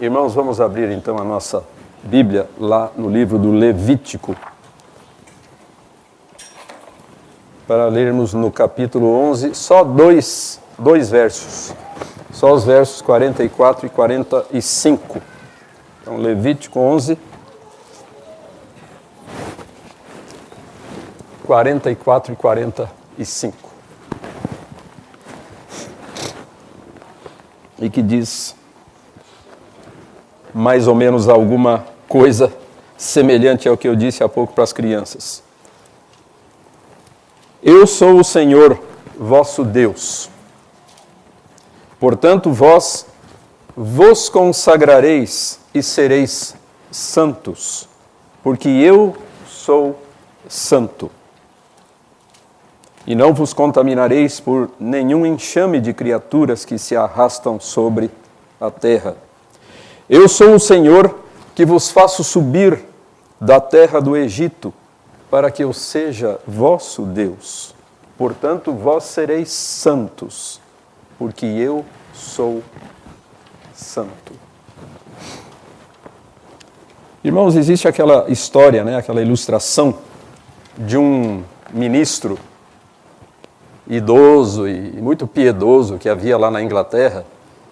Irmãos, vamos abrir então a nossa Bíblia lá no livro do Levítico, para lermos no capítulo 11, só dois versos, só os versos 44 e 45. Então, Levítico 11, 44 e 45. E que diz mais ou menos alguma coisa semelhante ao que eu disse há pouco para as crianças. Eu sou o Senhor, vosso Deus. Portanto, vós vos consagrareis e sereis santos, porque eu sou santo. E não vos contaminareis por nenhum enxame de criaturas que se arrastam sobre a terra. Eu sou o Senhor que vos faço subir da terra do Egito, para que eu seja vosso Deus. Portanto, vós sereis santos, porque eu sou santo. Irmãos, existe aquela história, aquela ilustração de um ministro idoso e muito piedoso que havia lá na Inglaterra,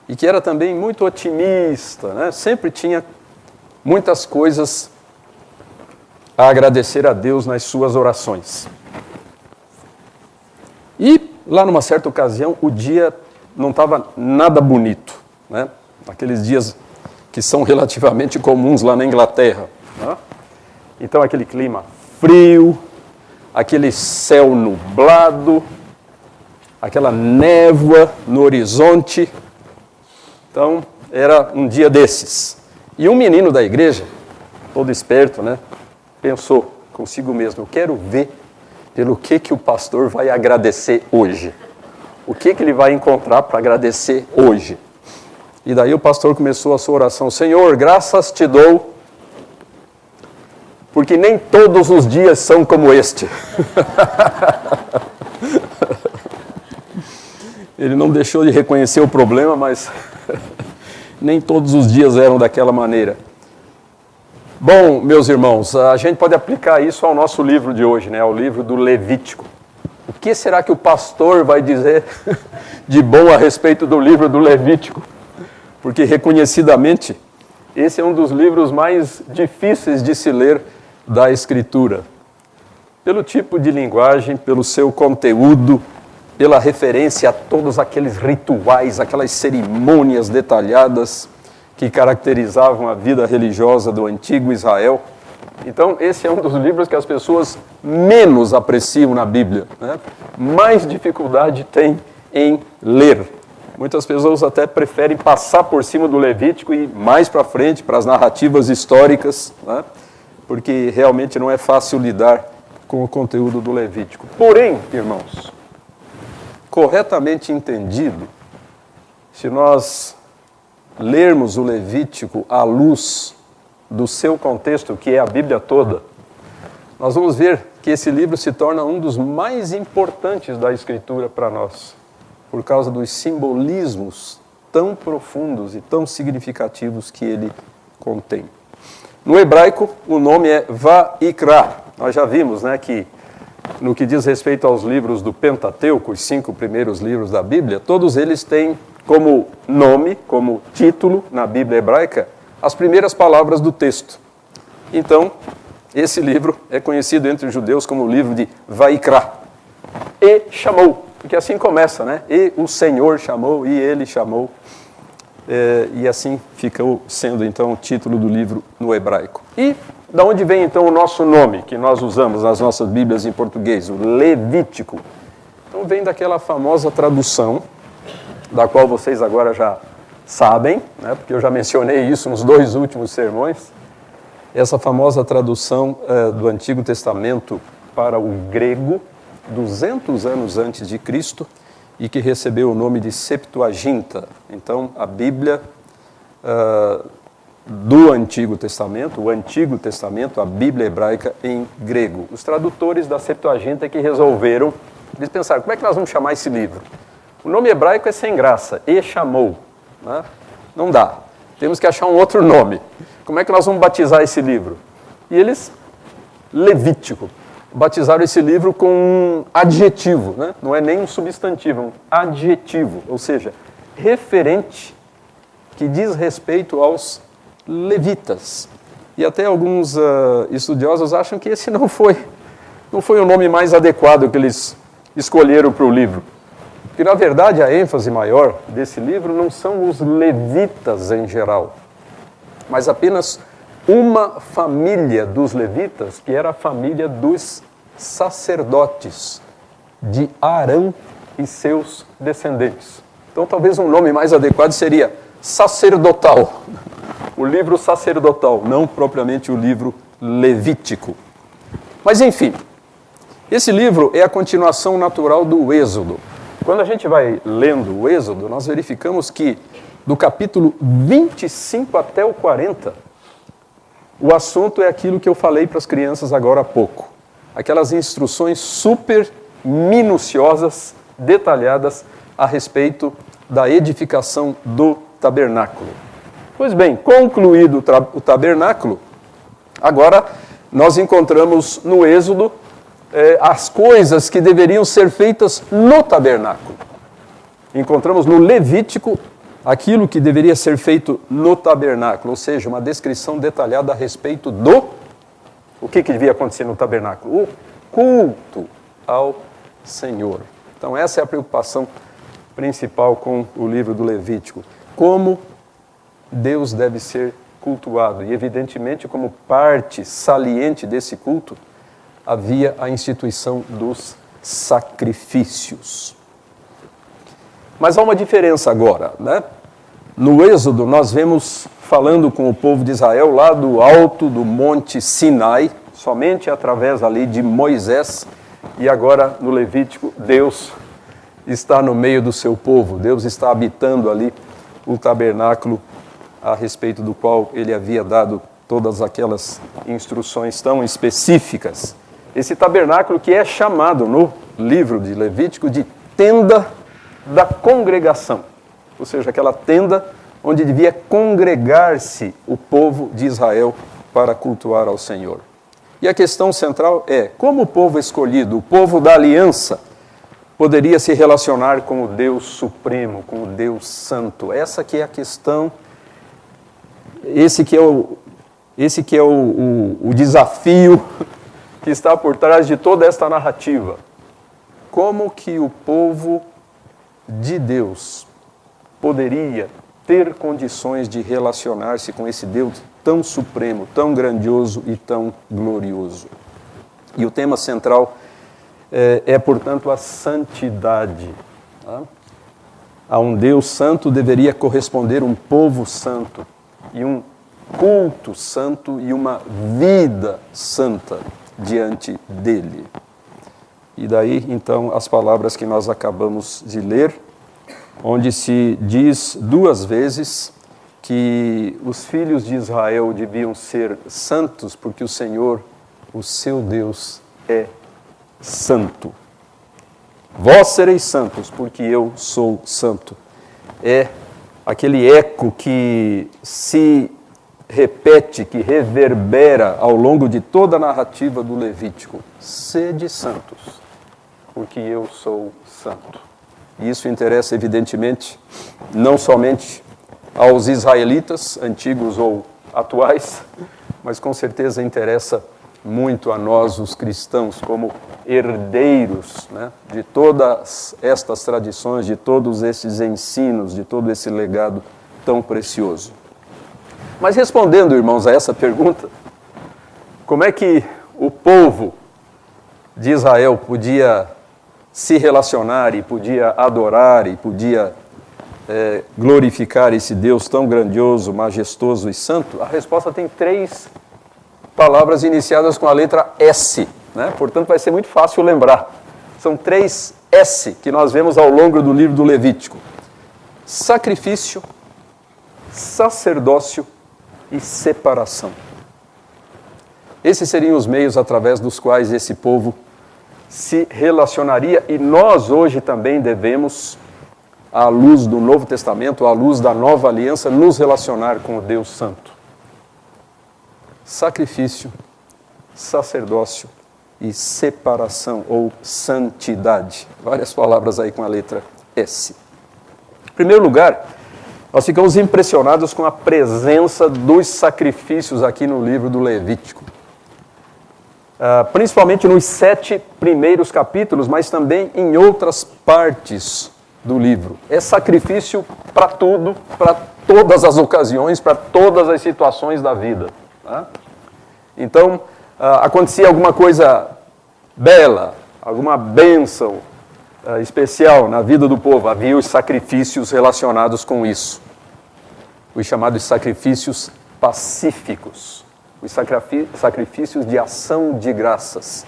e que era também muito otimista, Sempre tinha muitas coisas a agradecer a Deus nas suas orações. E lá numa certa ocasião, o dia não estava nada bonito, Aqueles dias que são relativamente comuns lá na Inglaterra, Então aquele clima frio, aquele céu nublado, aquela névoa no horizonte. Então, era um dia desses. E um menino da igreja, todo esperto, pensou consigo mesmo, eu quero ver pelo que o pastor vai agradecer hoje. O que ele vai encontrar para agradecer hoje? E daí o pastor começou a sua oração, Senhor, graças te dou, porque nem todos os dias são como este. Ele não deixou de reconhecer o problema, mas nem todos os dias eram daquela maneira. Bom, meus irmãos, a gente pode aplicar isso ao nosso livro de hoje, ao livro do Levítico. O que será que o pastor vai dizer de bom a respeito do livro do Levítico? Porque, reconhecidamente, esse é um dos livros mais difíceis de se ler da Escritura. Pelo tipo de linguagem, pelo seu conteúdo, pela referência a todos aqueles rituais, aquelas cerimônias detalhadas que caracterizavam a vida religiosa do antigo Israel. Então, esse é um dos livros que as pessoas menos apreciam na Bíblia, Mais dificuldade tem em ler. Muitas pessoas até preferem passar por cima do Levítico e ir mais para frente, para as narrativas históricas, porque realmente não é fácil lidar com o conteúdo do Levítico. Porém, irmãos, corretamente entendido, se nós lermos o Levítico à luz do seu contexto, que é a Bíblia toda, nós vamos ver que esse livro se torna um dos mais importantes da Escritura para nós, por causa dos simbolismos tão profundos e tão significativos que ele contém. No hebraico, o nome é Vaikra. Nós já vimos, que no que diz respeito aos livros do Pentateuco, os 5 primeiros livros da Bíblia, todos eles têm como nome, como título na Bíblia hebraica, as primeiras palavras do texto. Então, esse livro é conhecido entre os judeus como o livro de Vaikra. E chamou, porque assim começa, E o Senhor chamou, e ele chamou. E assim ficou sendo, então, o título do livro no hebraico. E da onde vem, então, o nosso nome, que nós usamos nas nossas Bíblias em português, o Levítico? Então, vem daquela famosa tradução, da qual vocês agora já sabem, porque eu já mencionei isso nos 2 últimos sermões, essa famosa tradução do Antigo Testamento para o grego, 200 anos antes de Cristo, e que recebeu o nome de Septuaginta. Então, a Bíblia do Antigo Testamento, o Antigo Testamento, a Bíblia hebraica em grego. Os tradutores da Septuaginta que resolveram, eles pensaram, como é que nós vamos chamar esse livro? O nome hebraico é sem graça, e chamou, Não dá. temos que achar um outro nome. Como é que nós vamos batizar esse livro? E eles, Levítico, batizaram esse livro com um adjetivo, né? Não é nem um substantivo, é um adjetivo, ou seja, referente que diz respeito aos levitas. E até alguns estudiosos acham que esse não foi o nome mais adequado que eles escolheram para o livro. Porque, na verdade, a ênfase maior desse livro não são os levitas em geral, mas apenas uma família dos levitas, que era a família dos sacerdotes, de Arão e seus descendentes. Então, talvez um nome mais adequado seria sacerdotal, o livro sacerdotal, não propriamente o livro levítico. Mas, enfim, esse livro é a continuação natural do Êxodo. Quando a gente vai lendo o Êxodo, nós verificamos que do capítulo 25 até o 40, o assunto é aquilo que eu falei para as crianças agora há pouco. Aquelas instruções super minuciosas, detalhadas a respeito da edificação do tabernáculo. Pois bem, concluído o tabernáculo, agora nós encontramos no Êxodo as coisas que deveriam ser feitas no tabernáculo. Encontramos no Levítico aquilo que deveria ser feito no tabernáculo, ou seja, uma descrição detalhada a respeito o que devia acontecer no tabernáculo? O culto ao Senhor. Então essa é a preocupação principal com o livro do Levítico. Como Deus deve ser cultuado. E evidentemente, como parte saliente desse culto, havia a instituição dos sacrifícios. Mas há uma diferença agora, né? No Êxodo, nós vemos falando com o povo de Israel lá do alto do Monte Sinai, somente através ali de Moisés, e agora no Levítico, Deus está no meio do seu povo, Deus está habitando ali o tabernáculo a respeito do qual ele havia dado todas aquelas instruções tão específicas. Esse tabernáculo que é chamado no livro de Levítico de tenda da congregação, ou seja, aquela tenda onde devia congregar-se o povo de Israel para cultuar ao Senhor. E a questão central é como o povo escolhido, o povo da aliança, poderia se relacionar com o Deus Supremo, com o Deus Santo. Essa que é a questão, esse que é o desafio que está por trás de toda esta narrativa. Como que o povo de Deus poderia ter condições de relacionar-se com esse Deus tão supremo, tão grandioso e tão glorioso? E o tema central portanto, a santidade. Tá? A um Deus santo deveria corresponder um povo santo, e um culto santo e uma vida santa diante dele. E daí, então, as palavras que nós acabamos de ler, onde se diz 2 vezes que os filhos de Israel deviam ser santos, porque o Senhor, o seu Deus, é santo. Vós sereis santos, porque eu sou santo. É aquele eco que se repete, que reverbera ao longo de toda a narrativa do Levítico. Sede santos, porque eu sou santo. E isso interessa, evidentemente, não somente aos israelitas, antigos ou atuais, mas com certeza interessa muito a nós, os cristãos, como herdeiros, né, de todas estas tradições, de todos esses ensinos, de todo esse legado tão precioso. Mas respondendo, irmãos, a essa pergunta, como é que o povo de Israel podia se relacionar e podia adorar e podia glorificar esse Deus tão grandioso, majestoso e santo? A resposta tem 3 palavras iniciadas com a letra S, né? Portanto, vai ser muito fácil lembrar. São 3 S que nós vemos ao longo do livro do Levítico: sacrifício, sacerdócio e separação. Esses seriam os meios através dos quais esse povo se relacionaria, e nós hoje também devemos à luz do Novo Testamento, à luz da Nova Aliança, nos relacionar com o Deus Santo. Sacrifício, sacerdócio e separação ou santidade. Várias palavras aí com a letra S. Em primeiro lugar, nós ficamos impressionados com a presença dos sacrifícios aqui no livro do Levítico. Principalmente nos 7 primeiros capítulos, mas também em outras partes do livro. É sacrifício para tudo, para todas as ocasiões, para todas as situações da vida. Tá? Então, acontecia alguma coisa bela, alguma bênção especial na vida do povo, havia os sacrifícios relacionados com isso. Os chamados sacrifícios pacíficos, os sacrifícios de ação de graças.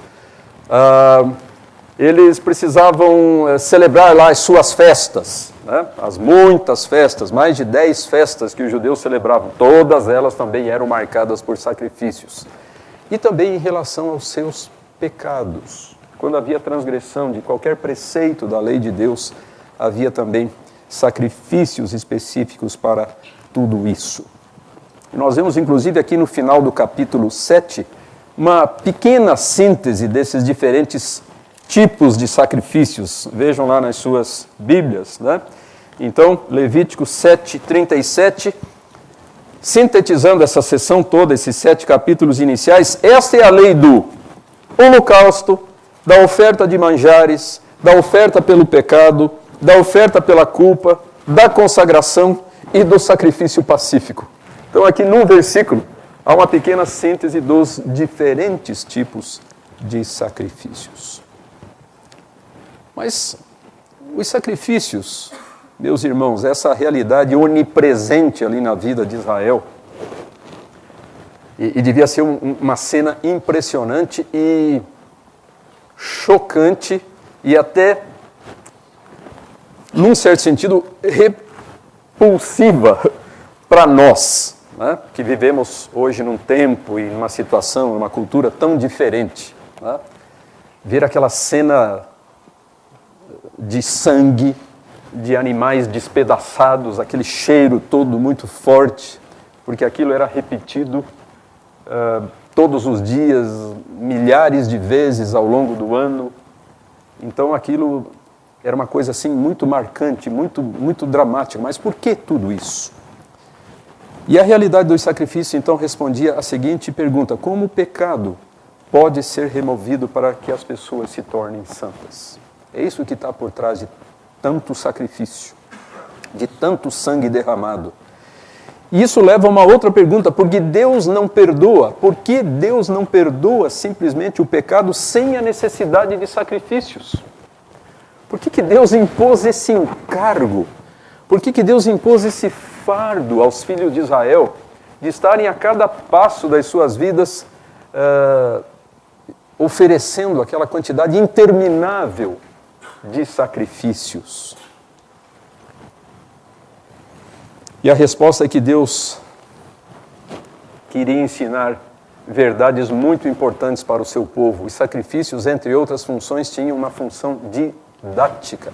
Eles precisavam celebrar lá as suas festas, né? As muitas festas, mais de 10 festas que os judeus celebravam, todas elas também eram marcadas por sacrifícios. E também em relação aos seus pecados. Quando havia transgressão de qualquer preceito da lei de Deus, havia também sacrifícios específicos para tudo isso. E nós vemos, inclusive, aqui no final do capítulo 7, uma pequena síntese desses diferentes tipos de sacrifícios. Vejam lá nas suas Bíblias, né? Então, Levítico 7:37, sintetizando essa sessão toda, esses 7 capítulos iniciais, esta é a lei do holocausto, da oferta de manjares, da oferta pelo pecado, da oferta pela culpa, da consagração e do sacrifício pacífico. Então, aqui num versículo, há uma pequena síntese dos diferentes tipos de sacrifícios. Mas os sacrifícios, meus irmãos, essa realidade onipresente ali na vida de Israel, e devia ser uma cena impressionante e chocante e até, num certo sentido, repulsiva para nós, né, que vivemos hoje num tempo e numa situação, numa cultura tão diferente. Né? Ver aquela cena de sangue, de animais despedaçados, aquele cheiro todo muito forte, porque aquilo era repetido todos os dias, milhares de vezes ao longo do ano. Então aquilo era uma coisa assim muito marcante, muito dramática. Mas por que tudo isso? E a realidade dos sacrifícios então respondia a seguinte pergunta: como o pecado pode ser removido para que as pessoas se tornem santas? É isso que está por trás de tanto sacrifício, de tanto sangue derramado. E isso leva a uma outra pergunta: por que Deus não perdoa? Por que Deus não perdoa simplesmente o pecado sem a necessidade de sacrifícios? Por que Deus impôs esse encargo? Por que Deus impôs esse fardo aos filhos de Israel de estarem a cada passo das suas vidas oferecendo aquela quantidade interminável de sacrifícios? E a resposta é que Deus queria ensinar verdades muito importantes para o seu povo. Os sacrifícios, entre outras funções, tinham uma função didática.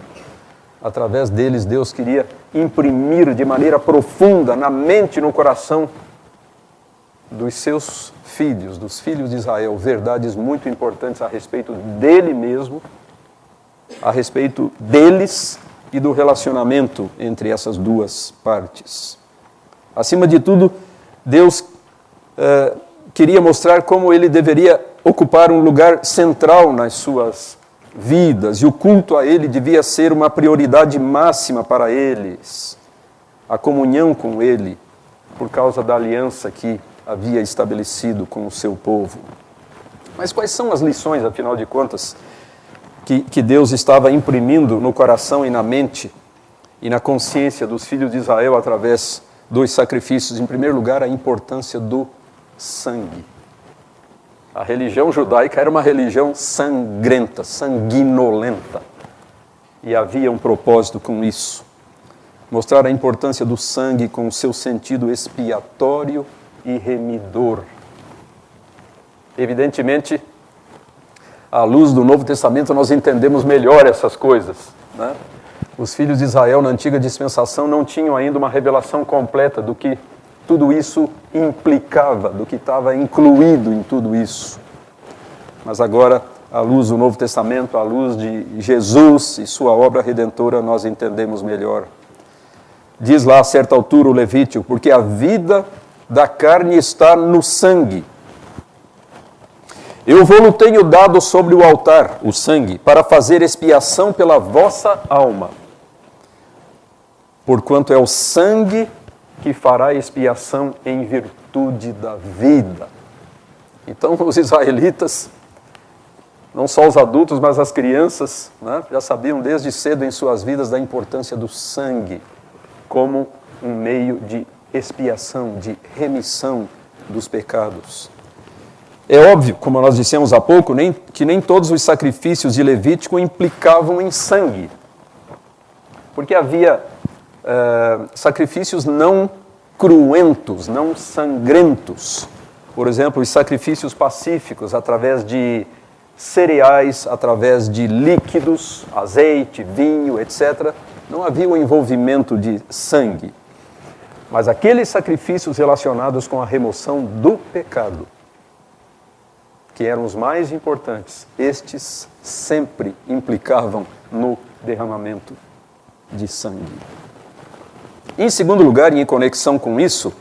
Através deles, Deus queria imprimir de maneira profunda na mente e no coração dos seus filhos, dos filhos de Israel, verdades muito importantes a respeito dele mesmo, a respeito deles e do relacionamento entre essas duas partes. Acima de tudo, Deus queria mostrar como ele deveria ocupar um lugar central nas suas vidas, e o culto a ele devia ser uma prioridade máxima para eles, a comunhão com ele, por causa da aliança que havia estabelecido com o seu povo. Mas quais são as lições, afinal de contas, que Deus estava imprimindo no coração e na mente e na consciência dos filhos de Israel através dos sacrifícios? Em primeiro lugar, a importância do sangue. A religião judaica era uma religião sangrenta, sanguinolenta. E havia um propósito com isso: mostrar a importância do sangue com o seu sentido expiatório e remidor. Evidentemente, à luz do Novo Testamento, nós entendemos melhor essas coisas, né? Os filhos de Israel na antiga dispensação não tinham ainda uma revelação completa do que tudo isso implicava, do que estava incluído em tudo isso. Mas agora, à luz do Novo Testamento, à luz de Jesus e sua obra redentora, nós entendemos melhor. Diz lá a certa altura o Levítico, porque a vida da carne está no sangue. Eu vou-lo tenho dado sobre o altar, o sangue, para fazer expiação pela vossa alma. Porquanto é o sangue que fará expiação em virtude da vida. Então, os israelitas, não só os adultos, mas as crianças, né, já sabiam desde cedo em suas vidas da importância do sangue como um meio de expiação, de remissão dos pecados. É óbvio, como nós dissemos há pouco, que nem todos os sacrifícios de Levítico implicavam em sangue. Porque havia sacrifícios não cruentos, não sangrentos. Por exemplo, os sacrifícios pacíficos, através de cereais, através de líquidos, azeite, vinho, etc. Não havia o envolvimento de sangue. Mas aqueles sacrifícios relacionados com a remoção do pecado, que eram os mais importantes, estes sempre implicavam no derramamento de sangue. Em segundo lugar, e em conexão com isso,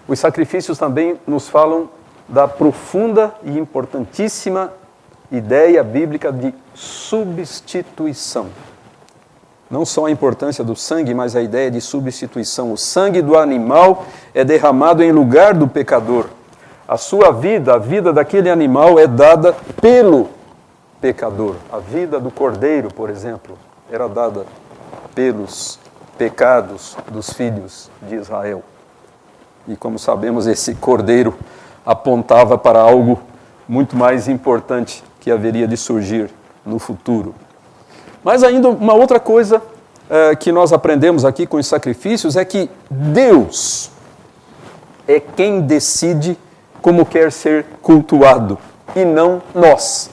os sacrifícios também nos falam da profunda e importantíssima ideia bíblica de substituição. Não só a importância do sangue, mas a ideia de substituição. O sangue do animal é derramado em lugar do pecador. A sua vida, a vida daquele animal é dada pelo pecador. A vida do cordeiro, por exemplo, era dada pelos pecados dos filhos de Israel. E como sabemos, esse cordeiro apontava para algo muito mais importante que haveria de surgir no futuro. Mas ainda uma outra coisa que nós aprendemos aqui com os sacrifícios é que Deus é quem decide como quer ser cultuado, e não nós.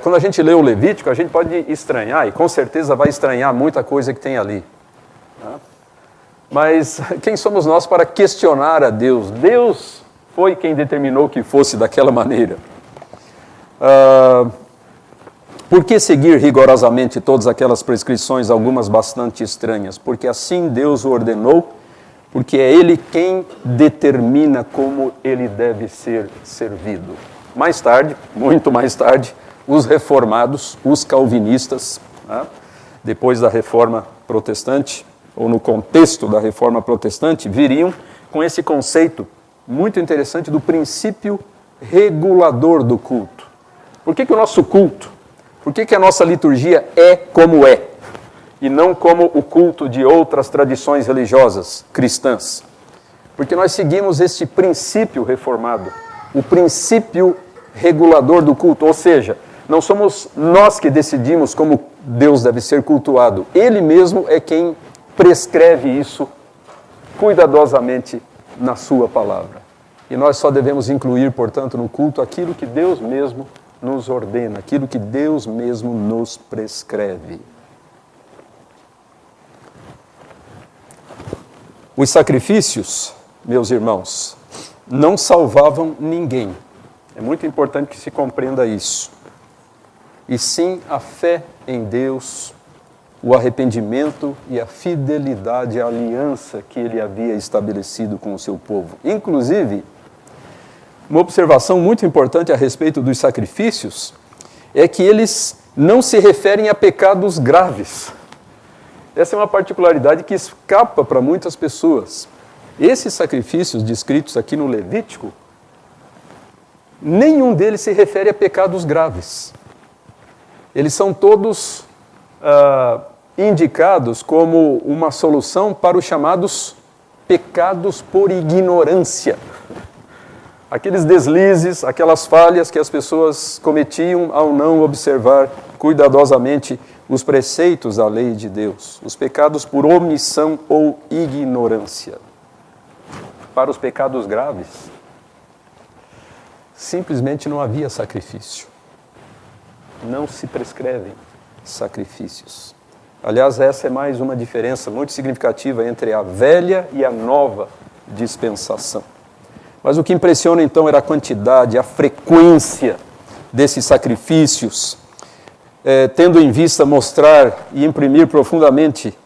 Quando a gente lê o Levítico, a gente pode estranhar, e com certeza vai estranhar muita coisa que tem ali. Mas quem somos nós para questionar a Deus? Deus foi quem determinou que fosse daquela maneira. Por que seguir rigorosamente todas aquelas prescrições, algumas bastante estranhas? Porque assim Deus o ordenou, porque é Ele quem determina como Ele deve ser servido. Mais tarde, muito mais tarde, os reformados, os calvinistas, depois da Reforma Protestante, ou no contexto da Reforma Protestante, viriam com esse conceito muito interessante do princípio regulador do culto. Por que o nosso culto, por que a nossa liturgia é como é, e não como o culto de outras tradições religiosas cristãs? Porque nós seguimos este princípio reformado, o princípio regulador do culto, ou seja, não somos nós que decidimos como Deus deve ser cultuado, Ele mesmo é quem prescreve isso cuidadosamente na sua palavra. E nós só devemos incluir, portanto, no culto aquilo que Deus mesmo nos ordena, aquilo que Deus mesmo nos prescreve. Os sacrifícios, meus irmãos, não salvavam ninguém. É muito importante que se compreenda isso. E sim a fé em Deus, o arrependimento e a fidelidade à aliança que Ele havia estabelecido com o seu povo. Inclusive, uma observação muito importante a respeito dos sacrifícios é que eles não se referem a pecados graves. Essa é uma particularidade que escapa para muitas pessoas. Esses sacrifícios descritos aqui no Levítico, nenhum deles se refere a pecados graves. Eles são todos indicados como uma solução para os chamados pecados por ignorância. Aqueles deslizes, aquelas falhas que as pessoas cometiam ao não observar cuidadosamente os preceitos da lei de Deus. Os pecados por omissão ou ignorância. Para os pecados graves, simplesmente não havia sacrifício. Não se prescrevem sacrifícios. Aliás, essa é mais uma diferença muito significativa entre a velha e a nova dispensação. Mas o que impressiona então era a quantidade, a frequência desses sacrifícios, tendo em vista mostrar e imprimir profundamente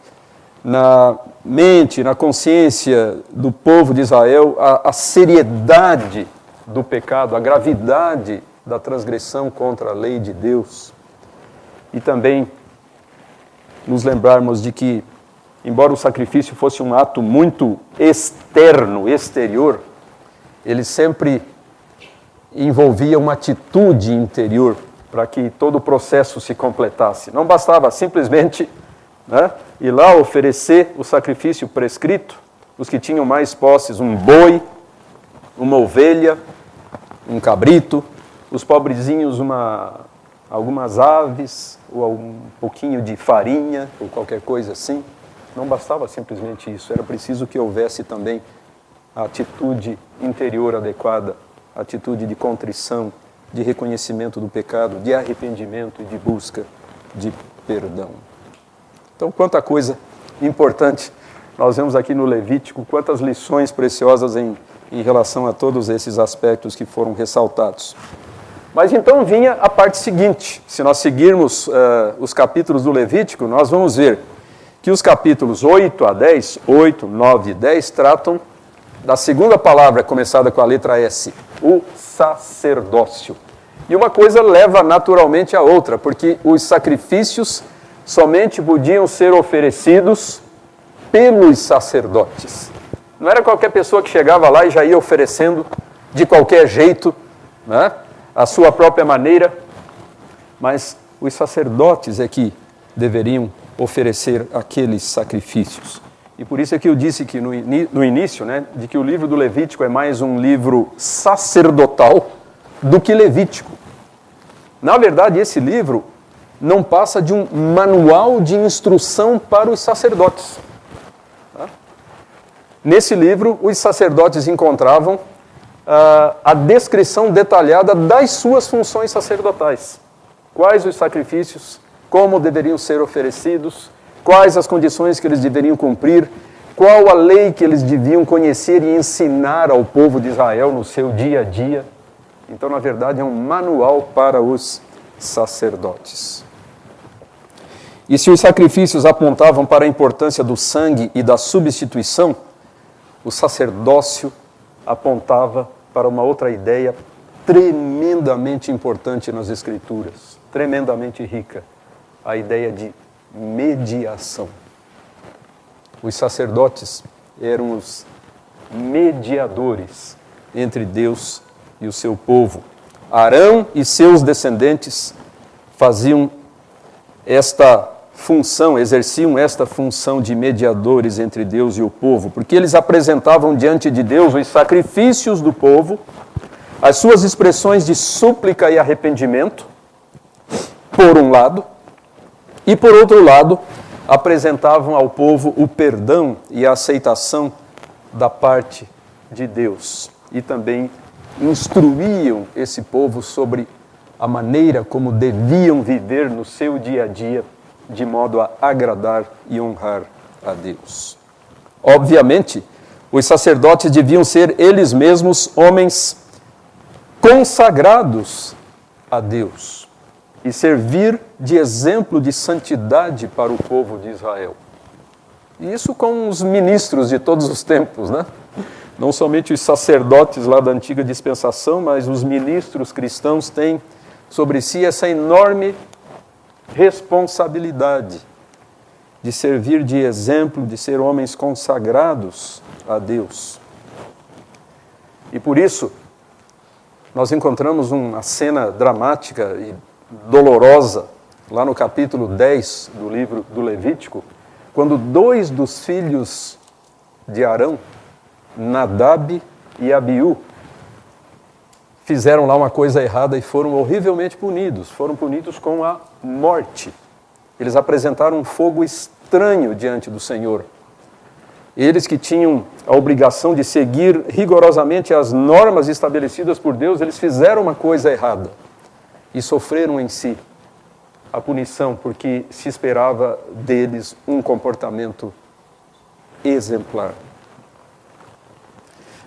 na mente, na consciência do povo de Israel a seriedade do pecado, a gravidade da transgressão contra a lei de Deus. E também nos lembrarmos de que, embora o sacrifício fosse um ato muito externo, exterior, ele sempre envolvia uma atitude interior para que todo o processo se completasse. Não bastava simplesmente ir lá oferecer o sacrifício prescrito, os que tinham mais posses, um boi, uma ovelha, um cabrito, os pobrezinhos algumas aves, ou um pouquinho de farinha, ou qualquer coisa assim. Não bastava simplesmente isso, era preciso que houvesse também a atitude interior adequada, a atitude de contrição, de reconhecimento do pecado, de arrependimento e de busca de perdão. Então, quanta coisa importante nós vemos aqui no Levítico, quantas lições preciosas em relação a todos esses aspectos que foram ressaltados. Mas então vinha a parte seguinte. Se nós seguirmos os capítulos do Levítico, nós vamos ver que os capítulos 8 a 10, 8, 9 e 10 tratam da segunda palavra começada com a letra S, o sacerdócio. E uma coisa leva naturalmente a outra, porque os sacrifícios somente podiam ser oferecidos pelos sacerdotes. Não era qualquer pessoa que chegava lá e já ia oferecendo de qualquer jeito, a sua própria maneira, mas os sacerdotes é que deveriam oferecer aqueles sacrifícios. E por isso é que eu disse que no início, de que o livro do Levítico é mais um livro sacerdotal do que levítico. Na verdade, esse livro não passa de um manual de instrução para os sacerdotes. Nesse livro, os sacerdotes encontravam a descrição detalhada das suas funções sacerdotais. Quais os sacrifícios, como deveriam ser oferecidos, quais as condições que eles deveriam cumprir, qual a lei que eles deviam conhecer e ensinar ao povo de Israel no seu dia a dia. Então, na verdade, é um manual para os sacerdotes. E se os sacrifícios apontavam para a importância do sangue e da substituição, o sacerdócio apontava para uma outra ideia tremendamente importante nas Escrituras, tremendamente rica, a ideia de mediação. Os sacerdotes eram os mediadores entre Deus e o seu povo. Arão e seus descendentes faziam esta função, exerciam esta função de mediadores entre Deus e o povo, porque eles apresentavam diante de Deus os sacrifícios do povo, as suas expressões de súplica e arrependimento, por um lado, e por outro lado, apresentavam ao povo o perdão e a aceitação da parte de Deus. E também instruíam esse povo sobre a maneira como deviam viver no seu dia a dia, de modo a agradar e honrar a Deus. Obviamente, os sacerdotes deviam ser eles mesmos homens consagrados a Deus e servir de exemplo de santidade para o povo de Israel. E isso com os ministros de todos os tempos, Não somente os sacerdotes lá da antiga dispensação, mas os ministros cristãos têm sobre si essa enorme responsabilidade de servir de exemplo, de ser homens consagrados a Deus. E por isso, nós encontramos uma cena dramática e dolorosa lá no capítulo 10 do livro do Levítico, quando 2 dos filhos de Arão, Nadab e Abiú, fizeram lá uma coisa errada e foram horrivelmente punidos. Foram punidos com a morte. Eles apresentaram um fogo estranho diante do Senhor. Eles que tinham a obrigação de seguir rigorosamente as normas estabelecidas por Deus, eles fizeram uma coisa errada e sofreram em si a punição, porque se esperava deles um comportamento exemplar.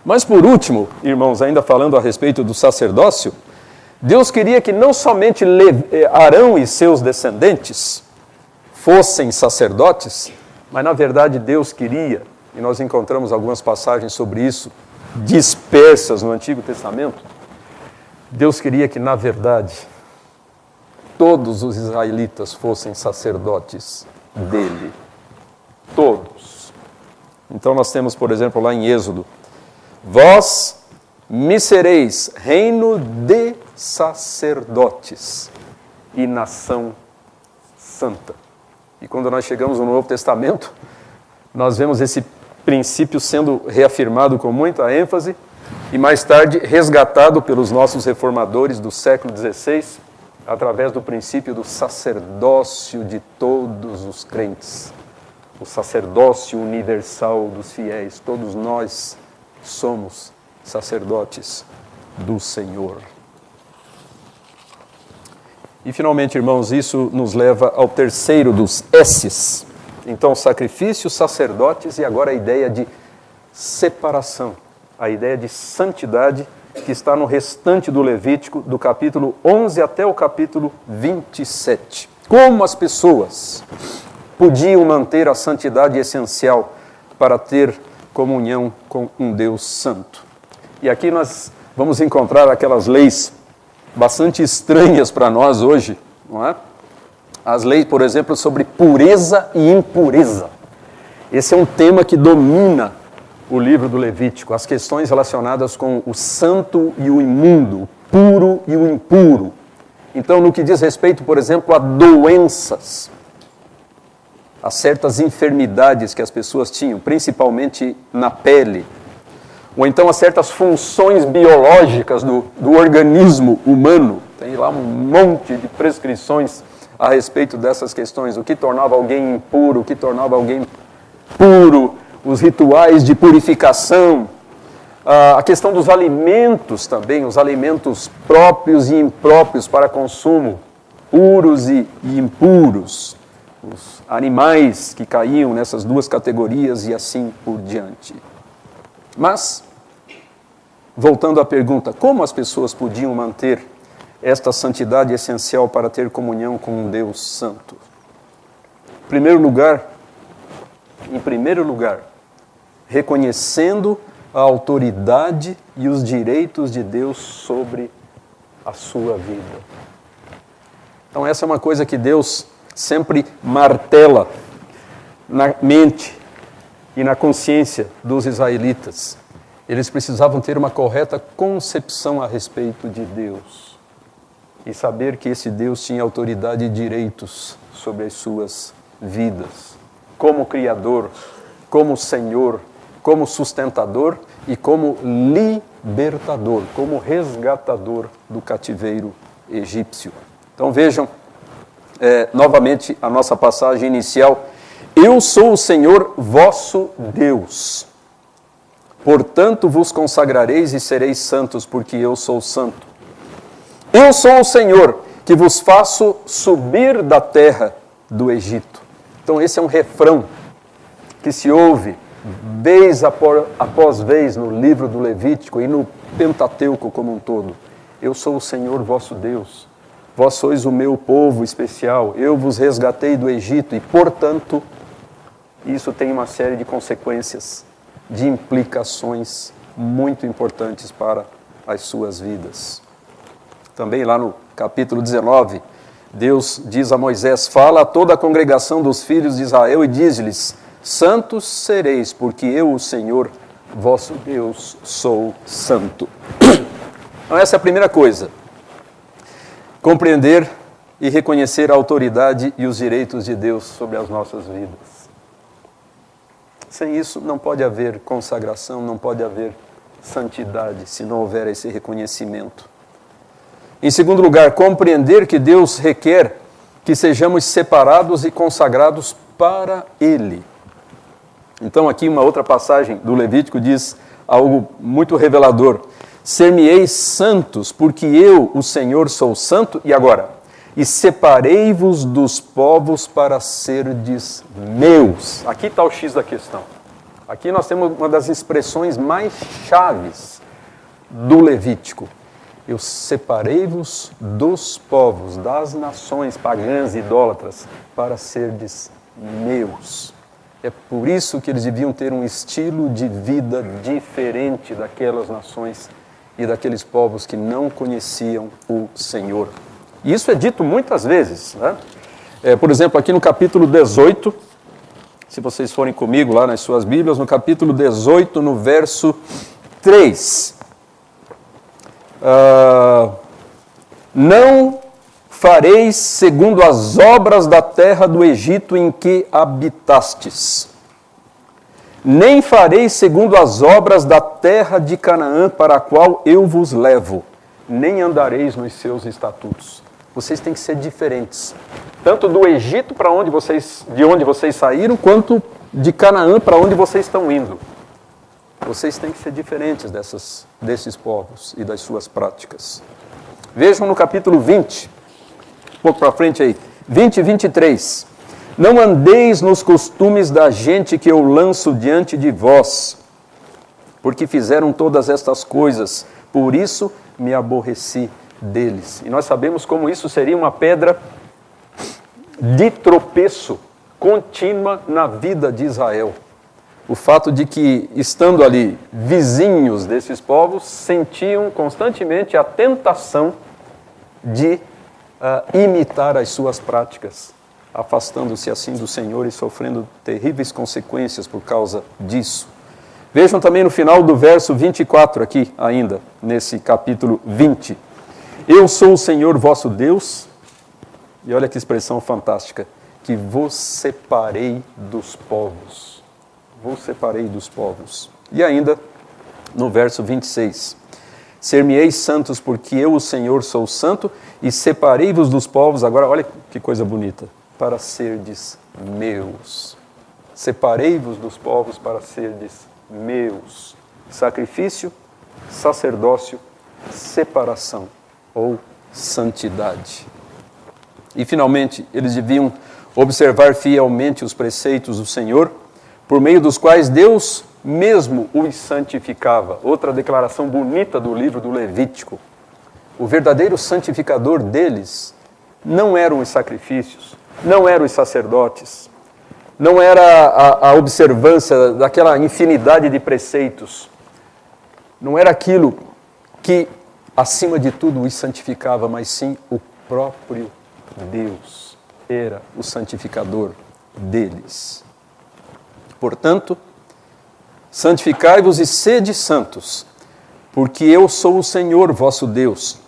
Mas por último, irmãos, ainda falando a respeito do sacerdócio, Deus queria que não somente Arão e seus descendentes fossem sacerdotes, mas na verdade Deus queria, e nós encontramos algumas passagens sobre isso, dispersas no Antigo Testamento, Deus queria que na verdade todos os israelitas fossem sacerdotes dele. Todos. Então nós temos, por exemplo, lá em Êxodo, vós me sereis reino de sacerdotes e nação santa. E quando nós chegamos no Novo Testamento, nós vemos esse princípio sendo reafirmado com muita ênfase e mais tarde resgatado pelos nossos reformadores do século XVI, através do princípio do sacerdócio de todos os crentes, o sacerdócio universal dos fiéis. Todos nós somos sacerdotes do Senhor. E finalmente, irmãos, isso nos leva ao terceiro dos S's. Então, sacrifícios, sacerdotes e agora a ideia de separação, a ideia de santidade que está no restante do Levítico, do capítulo 11 até o capítulo 27. Como as pessoas podiam manter a santidade essencial para ter comunhão com um Deus santo. E aqui nós vamos encontrar aquelas leis bastante estranhas para nós hoje, não é? As leis, por exemplo, sobre pureza e impureza. Esse é um tema que domina o livro do Levítico, as questões relacionadas com o santo e o imundo, o puro e o impuro. Então, no que diz respeito, por exemplo, a doenças, a certas enfermidades que as pessoas tinham, principalmente na pele, ou então a certas funções biológicas do organismo humano. Tem lá um monte de prescrições a respeito dessas questões, o que tornava alguém impuro, o que tornava alguém puro, os rituais de purificação, a questão dos alimentos também, os alimentos próprios e impróprios para consumo, puros e impuros, os animais que caíam nessas duas categorias e assim por diante. Mas, voltando à pergunta, como as pessoas podiam manter esta santidade essencial para ter comunhão com um Deus santo? Em primeiro lugar, reconhecendo a autoridade e os direitos de Deus sobre a sua vida. Então essa é uma coisa que Deus sempre martela na mente e na consciência dos israelitas. Eles precisavam ter uma correta concepção a respeito de Deus e saber que esse Deus tinha autoridade e direitos sobre as suas vidas, como Criador, como Senhor, como sustentador e como libertador, como resgatador do cativeiro egípcio. Então vejam novamente a nossa passagem inicial. Eu sou o Senhor vosso Deus. Portanto vos consagrareis e sereis santos, porque eu sou santo. Eu sou o Senhor que vos faço subir da terra do Egito. Então esse é um refrão que se ouve vez após vez no livro do Levítico e no Pentateuco como um todo. Eu sou o Senhor vosso Deus. Vós sois o meu povo especial. Eu vos resgatei do Egito e, portanto, isso tem uma série de consequências, de implicações muito importantes para as suas vidas. Também lá no capítulo 19, Deus diz a Moisés: fala a toda a congregação dos filhos de Israel e diz-lhes: santos sereis, porque eu, o Senhor, vosso Deus, sou santo. Então essa é a primeira coisa. Compreender e reconhecer a autoridade e os direitos de Deus sobre as nossas vidas. Sem isso, não pode haver consagração, não pode haver santidade, se não houver esse reconhecimento. Em segundo lugar, compreender que Deus requer que sejamos separados e consagrados para Ele. Então, aqui uma outra passagem do Levítico diz algo muito revelador. Ser-me-eis santos, porque eu, o Senhor, sou santo. E agora, e separei-vos dos povos para serdes meus. Aqui está o X da questão. Aqui nós temos uma das expressões mais chaves do Levítico. Eu separei-vos dos povos, das nações pagãs e idólatras, para serdes meus. É por isso que eles deviam ter um estilo de vida diferente daquelas nações e daqueles povos que não conheciam o Senhor. E isso é dito muitas vezes, né? Por exemplo, aqui no capítulo 18, se vocês forem comigo lá nas suas Bíblias, no capítulo 18, no verso 3. Não fareis segundo as obras da terra do Egito em que habitastes, nem fareis segundo as obras da terra de Canaã para a qual eu vos levo, nem andareis nos seus estatutos. Vocês têm que ser diferentes, tanto do Egito de onde vocês saíram, quanto de Canaã para onde vocês estão indo. Vocês têm que ser diferentes desses povos e das suas práticas. Vejam no capítulo 20, um pouco para frente aí, 20 e 23. Não andeis nos costumes da gente que eu lanço diante de vós, porque fizeram todas estas coisas, por isso me aborreci deles. E nós sabemos como isso seria uma pedra de tropeço contínua na vida de Israel. O fato de que, estando ali vizinhos desses povos, sentiam constantemente a tentação de imitar as suas práticas, afastando-se assim do Senhor e sofrendo terríveis consequências por causa disso. Vejam também no final do verso 24 aqui ainda, nesse capítulo 20. Eu sou o Senhor vosso Deus, e olha que expressão fantástica, que vos separei dos povos. Vos separei dos povos. E ainda, no verso 26, ser-me-eis santos, porque eu, o Senhor, sou santo, e separei-vos dos povos, agora olha que coisa bonita, para serdes meus. Separei-vos dos povos para serdes meus. Sacrifício, sacerdócio, separação ou santidade. E finalmente, eles deviam observar fielmente os preceitos do Senhor, por meio dos quais Deus mesmo os santificava. Outra declaração bonita do livro do Levítico. O verdadeiro santificador deles não eram os sacrifícios, não eram os sacerdotes, não era a observância daquela infinidade de preceitos, não era aquilo que, acima de tudo, os santificava, mas sim o próprio Deus era o santificador deles. Portanto, santificai-vos e sede santos, porque eu sou o Senhor vosso Deus.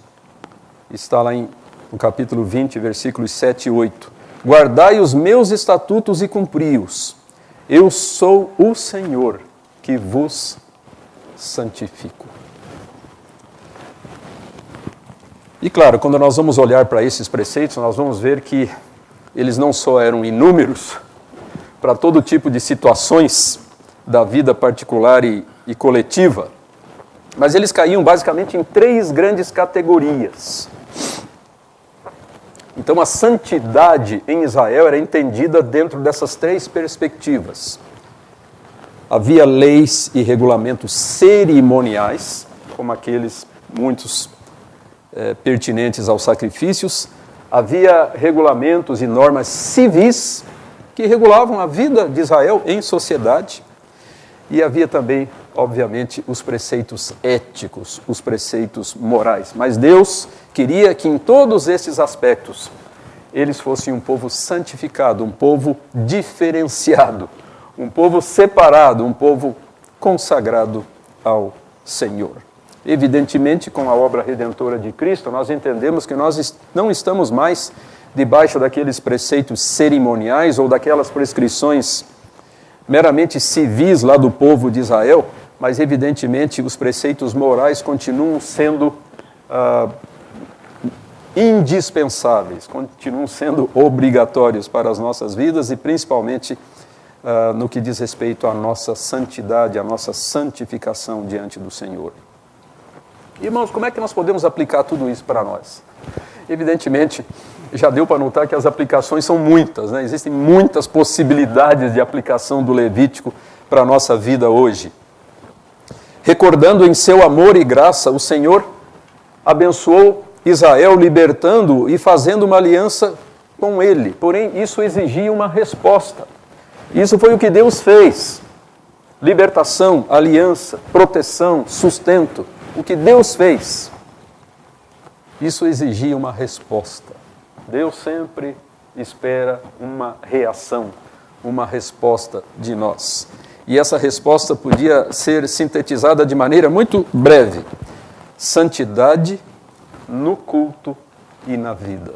Está lá no capítulo 20, versículos 7 e 8. Guardai os meus estatutos e cumpri-os. Eu sou o Senhor que vos santifico. E claro, quando nós vamos olhar para esses preceitos, nós vamos ver que eles não só eram inúmeros, para todo tipo de situações da vida particular e coletiva, mas eles caíam basicamente em 3 grandes categorias. Então a santidade em Israel era entendida dentro dessas 3 perspectivas. Havia leis e regulamentos cerimoniais, como aqueles muitos pertinentes aos sacrifícios. Havia regulamentos e normas civis, que regulavam a vida de Israel em sociedade, e havia também, obviamente, os preceitos éticos, os preceitos morais. Mas Deus queria que em todos esses aspectos eles fossem um povo santificado, um povo diferenciado, um povo separado, um povo consagrado ao Senhor. Evidentemente, com a obra redentora de Cristo, nós entendemos que nós não estamos mais debaixo daqueles preceitos cerimoniais ou daquelas prescrições meramente civis lá do povo de Israel, mas evidentemente os preceitos morais continuam sendo indispensáveis, continuam sendo obrigatórios para as nossas vidas e principalmente no que diz respeito à nossa santidade, à nossa santificação diante do Senhor. Irmãos, como é que nós podemos aplicar tudo isso para nós? Evidentemente, já deu para notar que as aplicações são muitas, né? Existem muitas possibilidades de aplicação do Levítico para a nossa vida hoje. Recordando em seu amor e graça, o Senhor abençoou Israel, libertando e fazendo uma aliança com ele. Porém, isso exigia uma resposta. Isso foi o que Deus fez. Libertação, aliança, proteção, sustento. O que Deus fez, isso exigia uma resposta. Deus sempre espera uma reação, uma resposta de nós. E essa resposta podia ser sintetizada de maneira muito breve. Santidade no culto e na vida.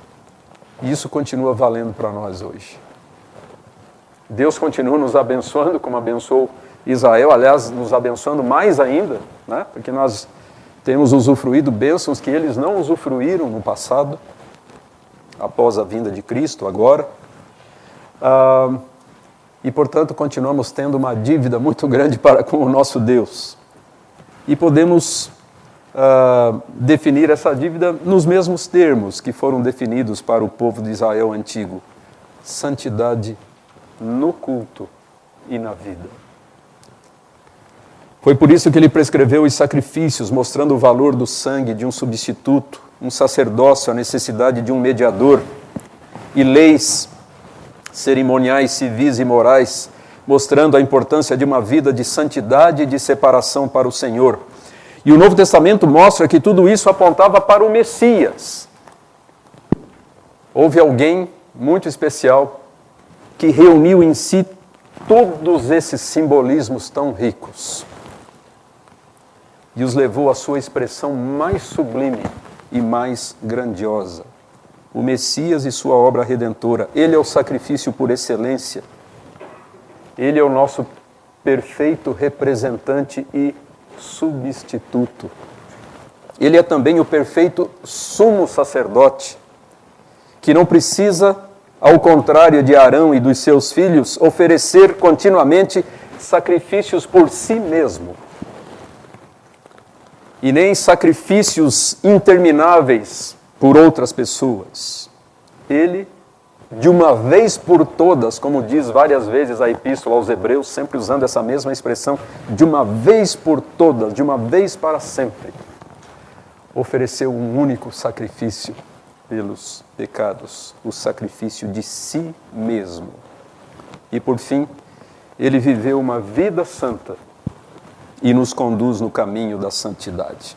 E isso continua valendo para nós hoje. Deus continua nos abençoando, como abençoou Israel, aliás, nos abençoando mais ainda, né? Porque nós temos usufruído bênçãos que eles não usufruíram no passado, após a vinda de Cristo, agora. E, portanto, continuamos tendo uma dívida muito grande para com o nosso Deus. E podemos definir essa dívida nos mesmos termos que foram definidos para o povo de Israel antigo. Santidade no culto e na vida. Foi por isso que ele prescreveu os sacrifícios, mostrando o valor do sangue de um substituto, um sacerdócio, a necessidade de um mediador, e leis cerimoniais, civis e morais, mostrando a importância de uma vida de santidade e de separação para o Senhor. E o Novo Testamento mostra que tudo isso apontava para o Messias. Houve alguém muito especial que reuniu em si todos esses simbolismos tão ricos e os levou à sua expressão mais sublime e mais grandiosa. O Messias e sua obra redentora. Ele é o sacrifício por excelência. Ele é o nosso perfeito representante e substituto. Ele é também o perfeito sumo sacerdote, que não precisa, ao contrário de Arão e dos seus filhos, oferecer continuamente sacrifícios por si mesmo. E nem sacrifícios intermináveis por outras pessoas. Ele, de uma vez por todas, como diz várias vezes a Epístola aos Hebreus, sempre usando essa mesma expressão, de uma vez por todas, de uma vez para sempre, ofereceu um único sacrifício pelos pecados, o sacrifício de si mesmo. E por fim, ele viveu uma vida santa e nos conduz no caminho da santidade.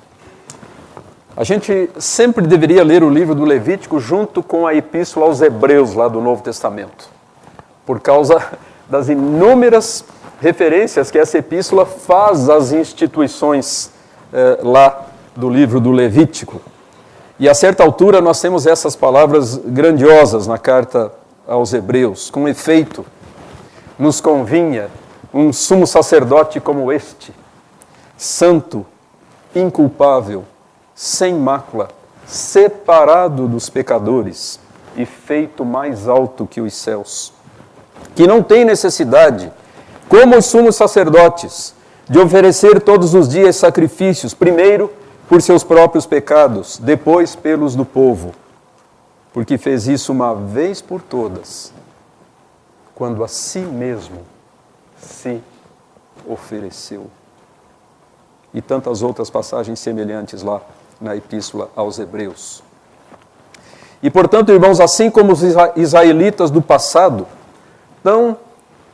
A gente sempre deveria ler o livro do Levítico junto com a Epístola aos Hebreus, lá do Novo Testamento, por causa das inúmeras referências que essa epístola faz às instituições lá do livro do Levítico. E a certa altura nós temos essas palavras grandiosas na carta aos Hebreus. Com efeito, nos convinha um sumo sacerdote como este, santo, inculpável, sem mácula, separado dos pecadores e feito mais alto que os céus, que não tem necessidade, como os sumos sacerdotes, de oferecer todos os dias sacrifícios, primeiro por seus próprios pecados, depois pelos do povo, porque fez isso uma vez por todas, quando a si mesmo se ofereceu. E tantas outras passagens semelhantes lá na Epístola aos Hebreus. E, portanto, irmãos, assim como os israelitas do passado, tão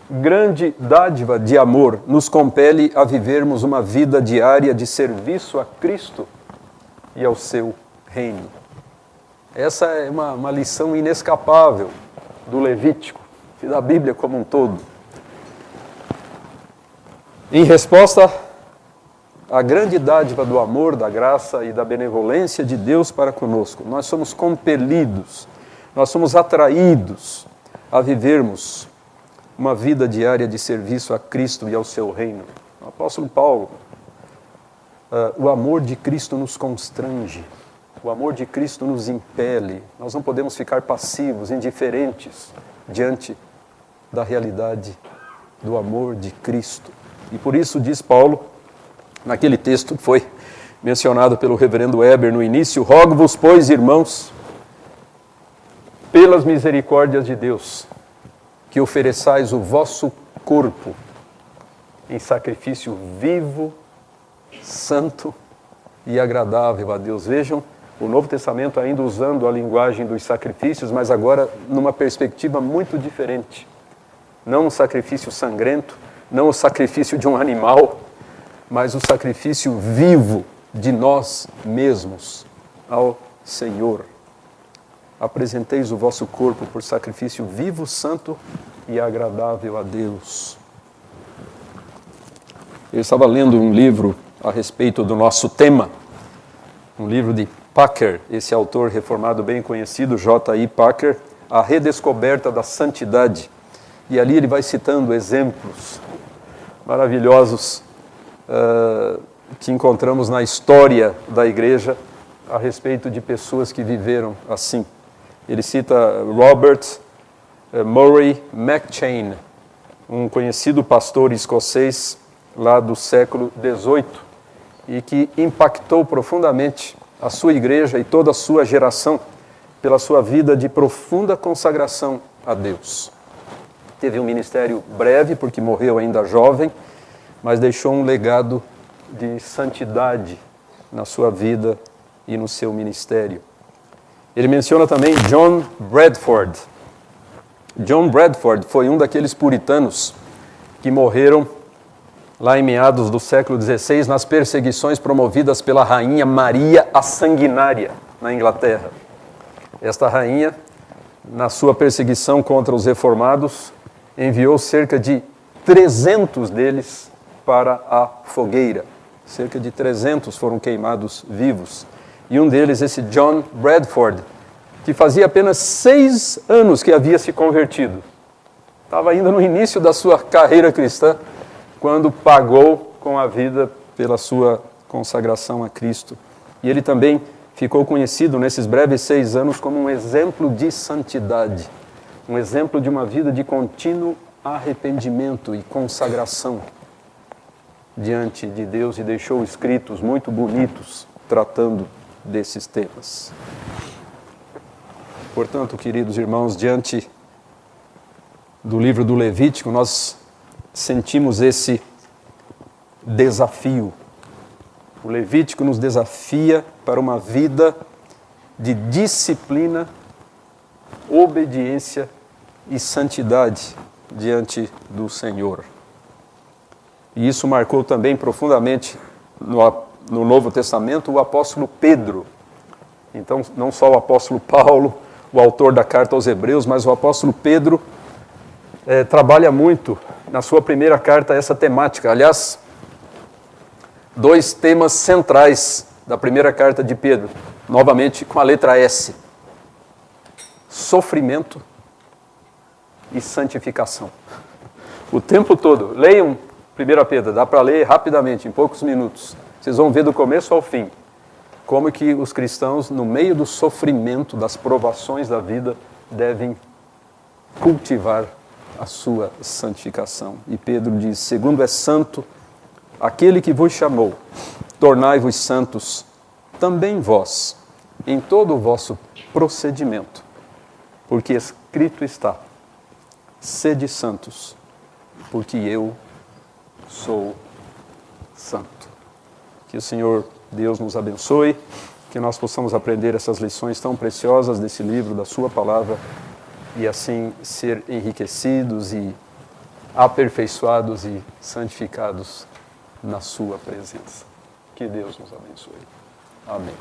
grande dádiva de amor nos compele a vivermos uma vida diária de serviço a Cristo e ao seu reino. Essa é uma lição inescapável do Levítico e da Bíblia como um todo. Em resposta à grande dádiva do amor, da graça e da benevolência de Deus para conosco, nós somos compelidos, nós somos atraídos a vivermos uma vida diária de serviço a Cristo e ao seu reino. O apóstolo Paulo, o amor de Cristo nos constrange, o amor de Cristo nos impele. Nós não podemos ficar passivos, indiferentes diante da realidade do amor de Cristo. E por isso diz Paulo, naquele texto que foi mencionado pelo reverendo Weber no início: rogo-vos, pois, irmãos, pelas misericórdias de Deus, que ofereçais o vosso corpo em sacrifício vivo, santo e agradável a Deus. Vejam, o Novo Testamento ainda usando a linguagem dos sacrifícios, mas agora numa perspectiva muito diferente. Não um sacrifício sangrento, não o sacrifício de um animal, mas o sacrifício vivo de nós mesmos ao Senhor. Apresenteis o vosso corpo por sacrifício vivo, santo e agradável a Deus. Eu estava lendo um livro a respeito do nosso tema, um livro de Packer, esse autor reformado bem conhecido, J.I. Packer, A Redescoberta da Santidade. E ali ele vai citando exemplos maravilhosos que encontramos na história da igreja a respeito de pessoas que viveram assim. Ele cita Robert Murray McCheyne, um conhecido pastor escocês lá do século XVIII e que impactou profundamente a sua igreja e toda a sua geração pela sua vida de profunda consagração a Deus. Teve um ministério breve, porque morreu ainda jovem, mas deixou um legado de santidade na sua vida e no seu ministério. Ele menciona também John Bradford. John Bradford foi um daqueles puritanos que morreram lá em meados do século XVI nas perseguições promovidas pela rainha Maria a Sanguinária, na Inglaterra. Esta rainha, na sua perseguição contra os reformados, enviou cerca de 300 deles para a fogueira. Cerca de 300 foram queimados vivos. E um deles, esse John Bradford, que fazia apenas 6 anos que havia se convertido. Estava ainda no início da sua carreira cristã, quando pagou com a vida pela sua consagração a Cristo. E ele também ficou conhecido nesses breves 6 anos como um exemplo de santidade, um exemplo de uma vida de contínuo arrependimento e consagração diante de Deus, e deixou escritos muito bonitos tratando desses temas. Portanto, queridos irmãos, diante do livro do Levítico, nós sentimos esse desafio. O Levítico nos desafia para uma vida de disciplina, obediência e santidade diante do Senhor. E isso marcou também profundamente no Novo Testamento o apóstolo Pedro. Então, não só o apóstolo Paulo, o autor da carta aos Hebreus, mas o apóstolo Pedro trabalha muito na sua primeira carta essa temática. Aliás, 2 temas centrais da primeira carta de Pedro, novamente com a letra S: sofrimento e santificação. O tempo todo. Leiam 1 Pedro, dá para ler rapidamente, em poucos minutos. Vocês vão ver do começo ao fim como que os cristãos, no meio do sofrimento, das provações da vida, devem cultivar a sua santificação. E Pedro diz: segundo é santo aquele que vos chamou, tornai-vos santos também vós, em todo o vosso procedimento, porque escrito está: sede santos, porque eu sou santo. Que o Senhor Deus nos abençoe, que nós possamos aprender essas lições tão preciosas desse livro, da sua palavra, e assim ser enriquecidos e aperfeiçoados e santificados na sua presença. Que Deus nos abençoe. Amém.